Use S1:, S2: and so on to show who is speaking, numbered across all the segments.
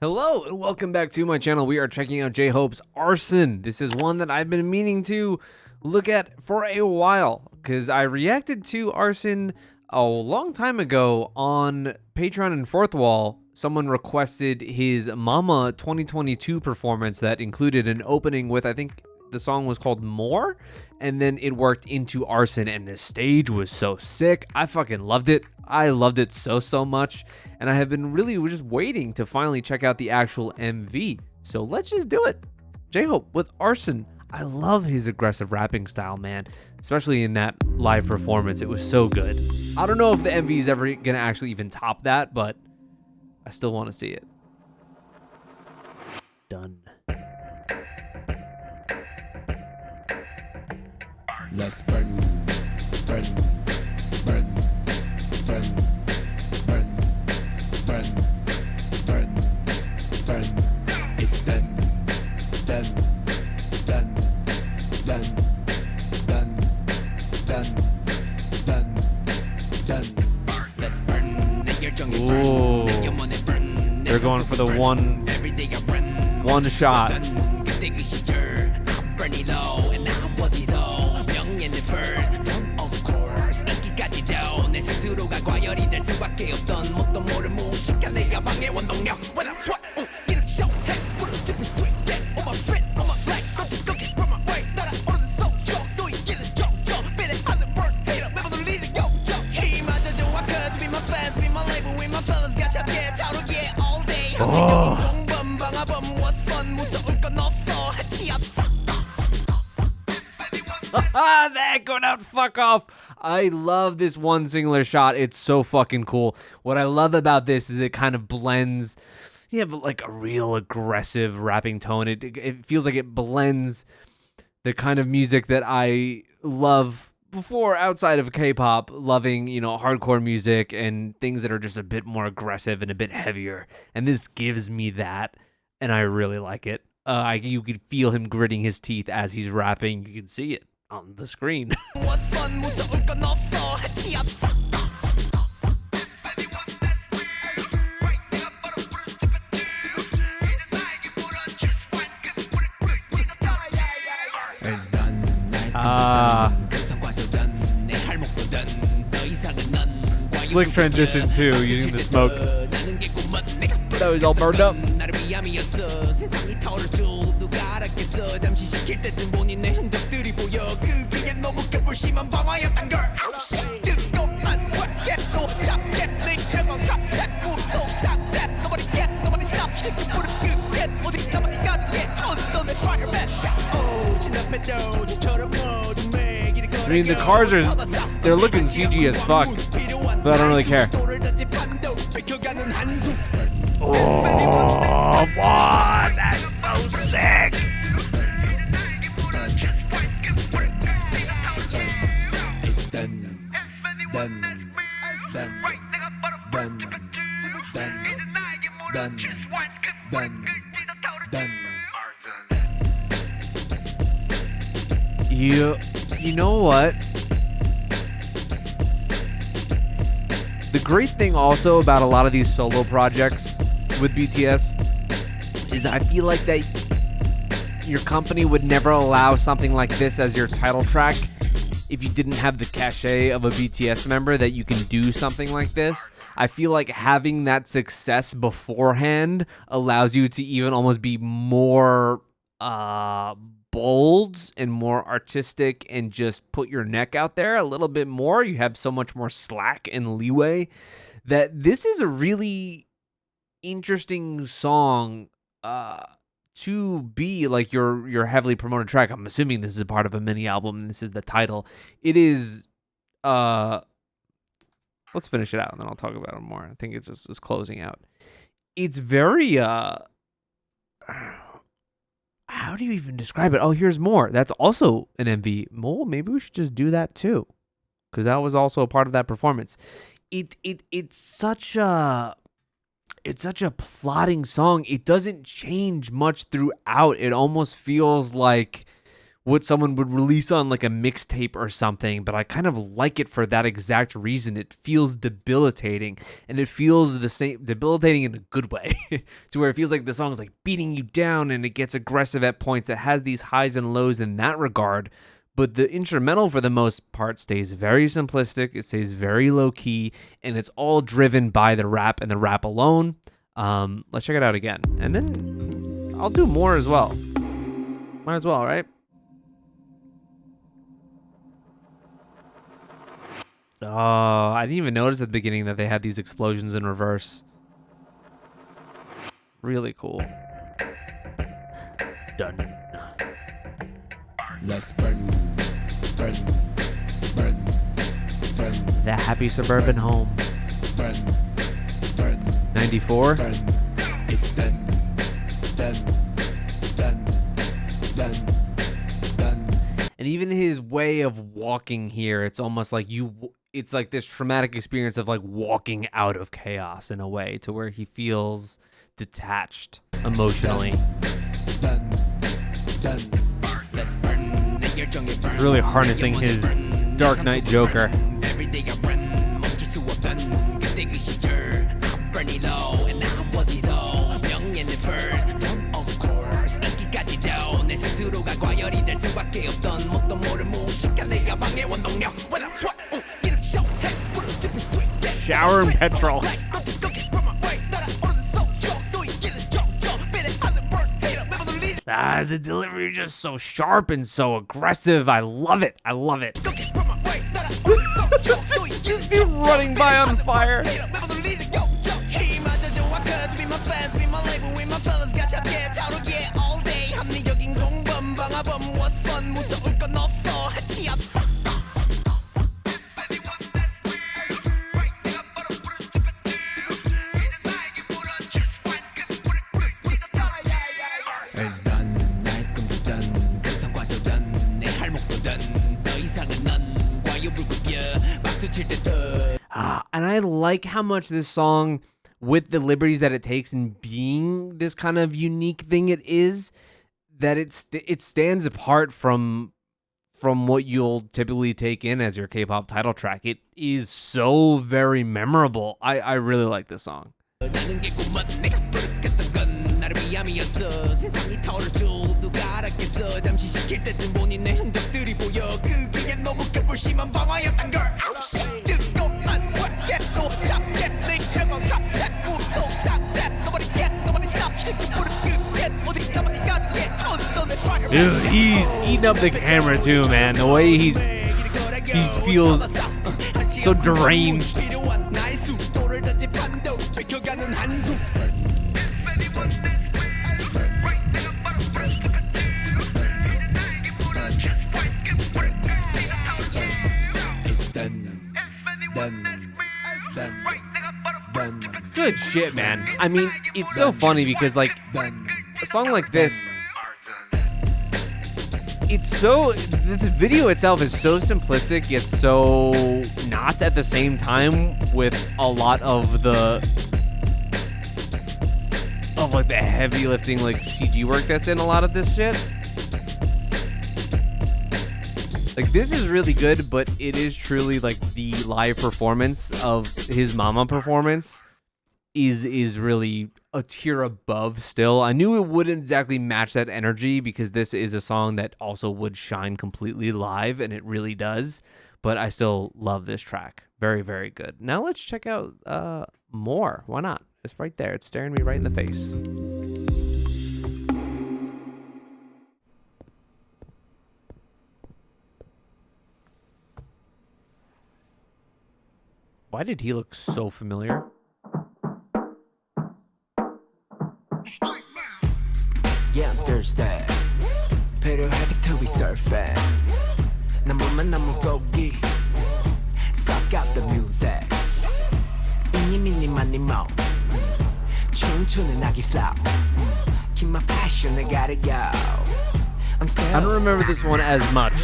S1: Hello and welcome back to my channel. We are checking out J-Hope's Arson. This is one that I've been meaning to look at for a while because I reacted to Arson a long time ago on Patreon and Fourth Wall. Someone requested his Mama 2022 performance that included an opening with, I think the song was called More, and then it worked into Arson, and the stage was so sick. I fucking loved it. I loved it so much, and I have been really just waiting to finally check out the actual MV. So let's just do it. J-Hope with Arson. I love his aggressive rapping style, man, especially in that live performance. It was so good. I don't know if the MV is ever gonna actually even top that, but I still want to see it. Done.
S2: Let's burn, burn, burn, burn, burn, burn, burn, burn. It's done, done, done, done, done, done, done, done. Let's burn.
S1: Ooh. They're going for the one shot. That going out, fuck off. I love this one singular shot. It's so fucking cool. What I love about this is it kind of blends, but like a real aggressive rapping tone. It feels like it blends the kind of music that I love before outside of K-pop, loving, hardcore music and things that are just a bit more aggressive and a bit heavier. And this gives me that, and I really like it. You could feel him gritting his teeth as he's rapping. You can see it on the screen. Slick transition too, using the smoke. That was all burned up. I mean, the cars they're looking CG as fuck, but I don't really care. Oh, what? That's so sick.
S2: It's done, done, done, done, done, done, done, done.
S1: You know what? The great thing also about a lot of these solo projects with BTS is I feel like that your company would never allow something like this as your title track if you didn't have the cachet of a BTS member that you can do something like this. I feel like having that success beforehand allows you to even almost be more bold and more artistic and just put your neck out there a little bit more. You have so much more slack and leeway that this is a really interesting song to be like your heavily promoted track. I'm assuming this is a part of a mini album and this is the title. It is let's finish it out and then I'll talk about it more. I think it's just closing out. It's very how do you even describe it? Oh, here's More. That's also an MV. Well, maybe we should just do that too, because that was also a part of that performance. It's such a plotting song. It doesn't change much throughout. It almost feels like what someone would release on like a mixtape or something, but I kind of like it for that exact reason. It feels debilitating, and it feels the same, debilitating in a good way, to where it feels like the song is like beating you down and it gets aggressive at points. It has these highs and lows in that regard, but the instrumental for the most part stays very simplistic. It stays very low key, and it's all driven by the rap and the rap alone. Let's check it out again, and then I'll do more as well. Might as well, right? Oh, I didn't even notice at the beginning that they had these explosions in reverse. Really cool. Done.
S2: Let's burn, burn, burn, burn,
S1: The happy suburban home.
S2: burn, burn,
S1: 94.
S2: burn. It's done, done, done, done, done.
S1: And even his way of walking here, it's almost like it's like this traumatic experience of like walking out of chaos in a way, to where he feels detached emotionally.
S2: Done, done. Let's burn.
S1: Really harnessing his Dark Knight Joker.
S2: Every day I run, 멈출 수 없던 그때 그 시절. I'm burning low and I'm 어디로 명예는 first. Of course 인기까지도 내 스스로가 과열이 될 수밖에 없던 뭣도 모를 무식한 내 야망의 원동력. When I sweat, 이름 show, hey, 부르짖은 sweet.
S1: Shower and petrol. The delivery is just so sharp and so aggressive. I love it. I love it. This dude running by on fire.
S2: It's done, 나의 꿈도 done, 그 성과도 done, 내 할목도 done, 더 이상은 넌 과유불급이야, 박수 칠 때 더.
S1: And I like how much this song, with the liberties that it takes in being this kind of unique thing it is, that it stands apart from what you'll typically take in as your K-pop title track. It is so very memorable. I really like this song.
S2: 나는 개꿈만 내가 부르겠던 건 나를 위함이었어. 세상이 털을 줄 누가 알았겠어. 잠시 시킬 때쯤 보니 내 흔적들이 보여. 그게 너무 급불심한 방화였단 걸. 아우 씨 뜨겁만 확게 또 잡게 내 경험 갑작 무서운 스탑 nobody get nobody stop 부르 끝에 오직 나만이 가는 게 어떤 내 fire.
S1: Dude, he's eating up the camera too, man. The way he feels so deranged. Good shit, man. I mean, it's so funny because, like, a song like this, the video itself is so simplistic, yet so not at the same time, with a lot of the heavy lifting, like, CG work that's in a lot of this shit. Like, this is really good, but it is truly, like, the live performance of his Mama performance is really a tier above still. I knew it wouldn't exactly match that energy because this is a song that also would shine completely live, and it really does, but I still love this track. Very, very good. Now let's check out more. Why not? It's right there. It's staring me right in the face. Why did he look so familiar?
S2: Yeah, I'm thirsty. 필요하게 to be surfing. 난 몸만 너무 고기. Suck out the music. 이니 미니 마니 모. 춤추는 아기 flow. Keep my passion, I gotta go. I'm still.
S1: I don't remember this one as much.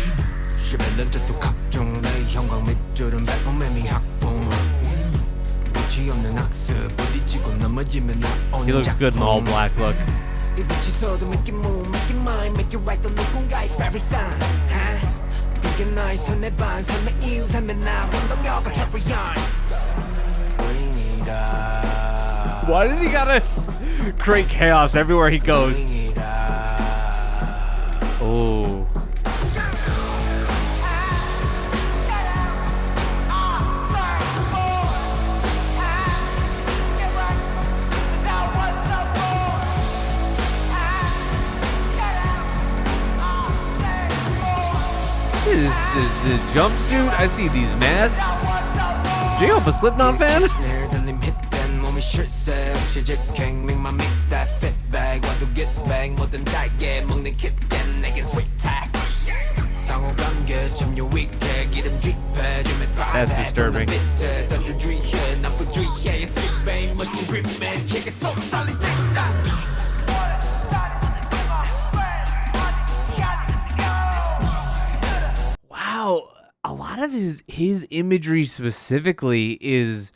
S2: 11년 또 각종 내 형광 밑줄은 백범의 미학봉. 끝이 없는 학습 부딪히고 넘어지면 나
S1: He looks good in the all black look.
S2: 이 빛에서도 make it move, make it mine, make it right 또 누군가의 favorite sign 그게 너의 손에 반 삶의 이유 삶의 나 원동력을 carry on Bring it up
S1: Why does he gotta create chaos everywhere he goes?
S2: Bring it up
S1: Oh. This jumpsuit. I see these masks. J-Hope a Slipknot fan? That's disturbing. Wow, a lot of his imagery specifically is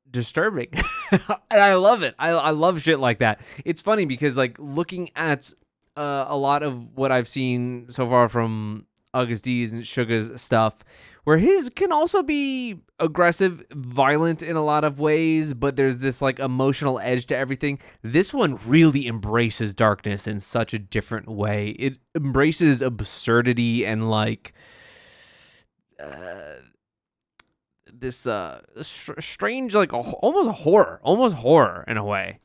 S1: disturbing. And I love it. I love shit like that. It's funny because like looking at a lot of what I've seen so far from August D's and Suga's stuff, where his can also be aggressive, violent in a lot of ways, but there's this like emotional edge to everything. This one really embraces darkness in such a different way. It embraces absurdity and like this strange, like almost horror in a way.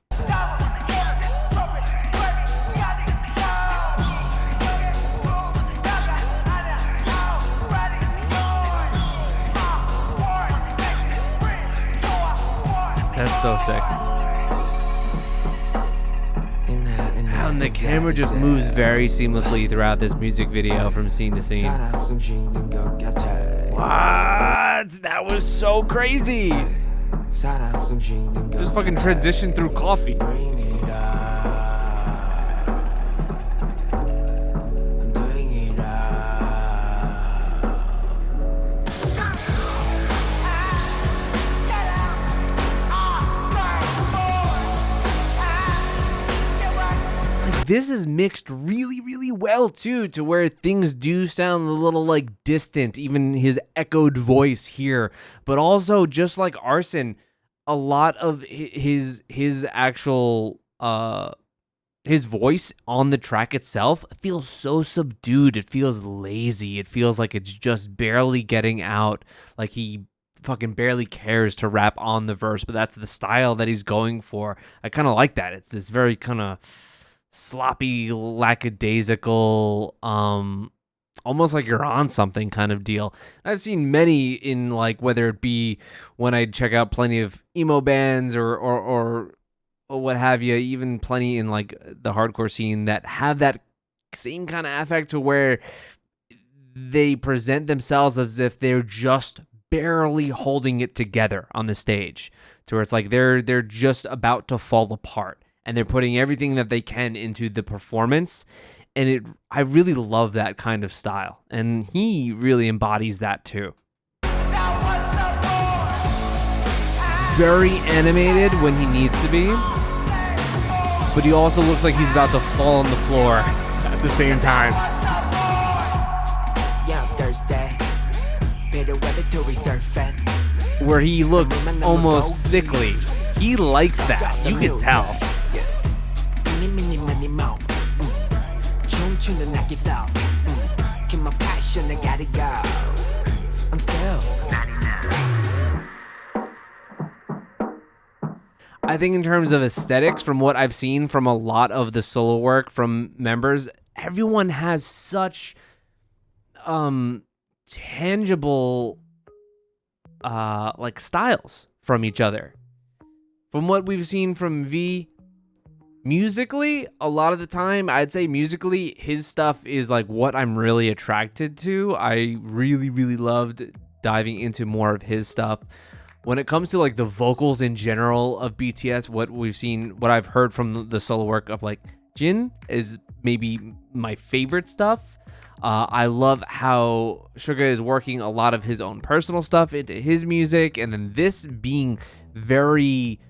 S1: That's so sick. And the camera just moves very seamlessly throughout this music video from scene to scene. What? That was so crazy. Just fucking transition through coffee. This is mixed really, really well, too, to where things do sound a little, like, distant, even his echoed voice here. But also, just like Arson, a lot of his actual, his voice on the track itself feels so subdued. It feels lazy. It feels like it's just barely getting out. Like he fucking barely cares to rap on the verse, but that's the style that he's going for. I kind of like that. It's this very kind of sloppy, lackadaisical, almost like you're on something kind of deal. I've seen many in like, whether it be when I check out plenty of emo bands or what have you, even plenty in like the hardcore scene that have that same kind of affect to where they present themselves as if they're just barely holding it together on the stage, to where it's like they're just about to fall apart. And they're putting everything that they can into the performance. And I really love that kind of style. And he really embodies that too. He's very animated when he needs to be. But he also looks like he's about to fall on the floor at the same time. Where he looks almost sickly. He likes that. You can tell. I think in terms of aesthetics, from what I've seen from a lot of the solo work from members, everyone has such tangible like styles from each other. From what we've seen from V, musically, a lot of the time, I'd say musically, his stuff is like what I'm really attracted to. I really, really loved diving into more of his stuff. When it comes to like the vocals in general of BTS, what we've seen, what I've heard from the solo work of like Jin is maybe my favorite stuff. I love how Suga is working a lot of his own personal stuff into his music, and then this being very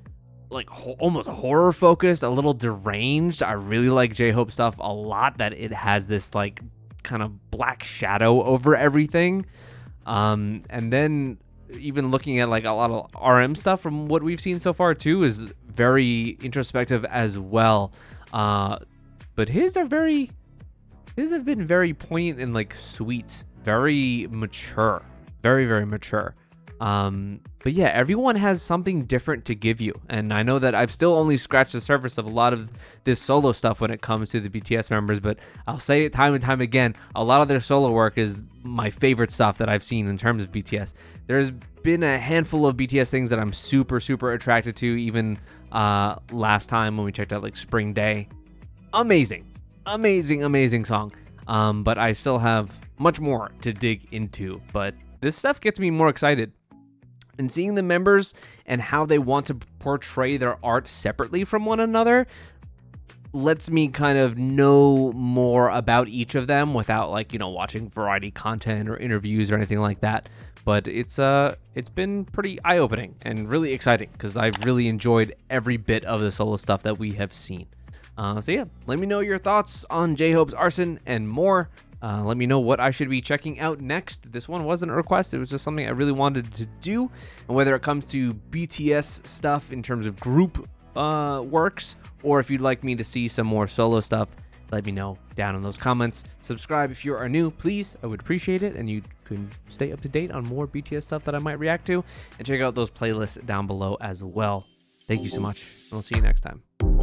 S1: like almost horror focused, a little deranged. I really like J-Hope stuff a lot, that it has this like kind of black shadow over everything. And then even looking at like a lot of RM stuff from what we've seen so far too is very introspective as well. But his have been very poignant and like sweet, very mature, very, very mature. But yeah, everyone has something different to give you. And I know that I've still only scratched the surface of a lot of this solo stuff when it comes to the BTS members, but I'll say it time and time again, a lot of their solo work is my favorite stuff that I've seen in terms of BTS. There's been a handful of BTS things that I'm super, super attracted to, even last time when we checked out like Spring Day. Amazing song. But I still have much more to dig into, but this stuff gets me more excited. And seeing the members and how they want to portray their art separately from one another lets me kind of know more about each of them without like, you know, watching variety content or interviews or anything like that. But it's been pretty eye-opening and really exciting because I've really enjoyed every bit of the solo stuff that we have seen. So yeah, let me know your thoughts on J-Hope's Arson and more. Let me know what I should be checking out next. This one wasn't a request. It was just something I really wanted to do. And whether it comes to BTS stuff in terms of group works, or if you'd like me to see some more solo stuff, let me know down in those comments. Subscribe if you are new, please. I would appreciate it. And you can stay up to date on more BTS stuff that I might react to. And check out those playlists down below as well. Thank you so much. And we'll see you next time.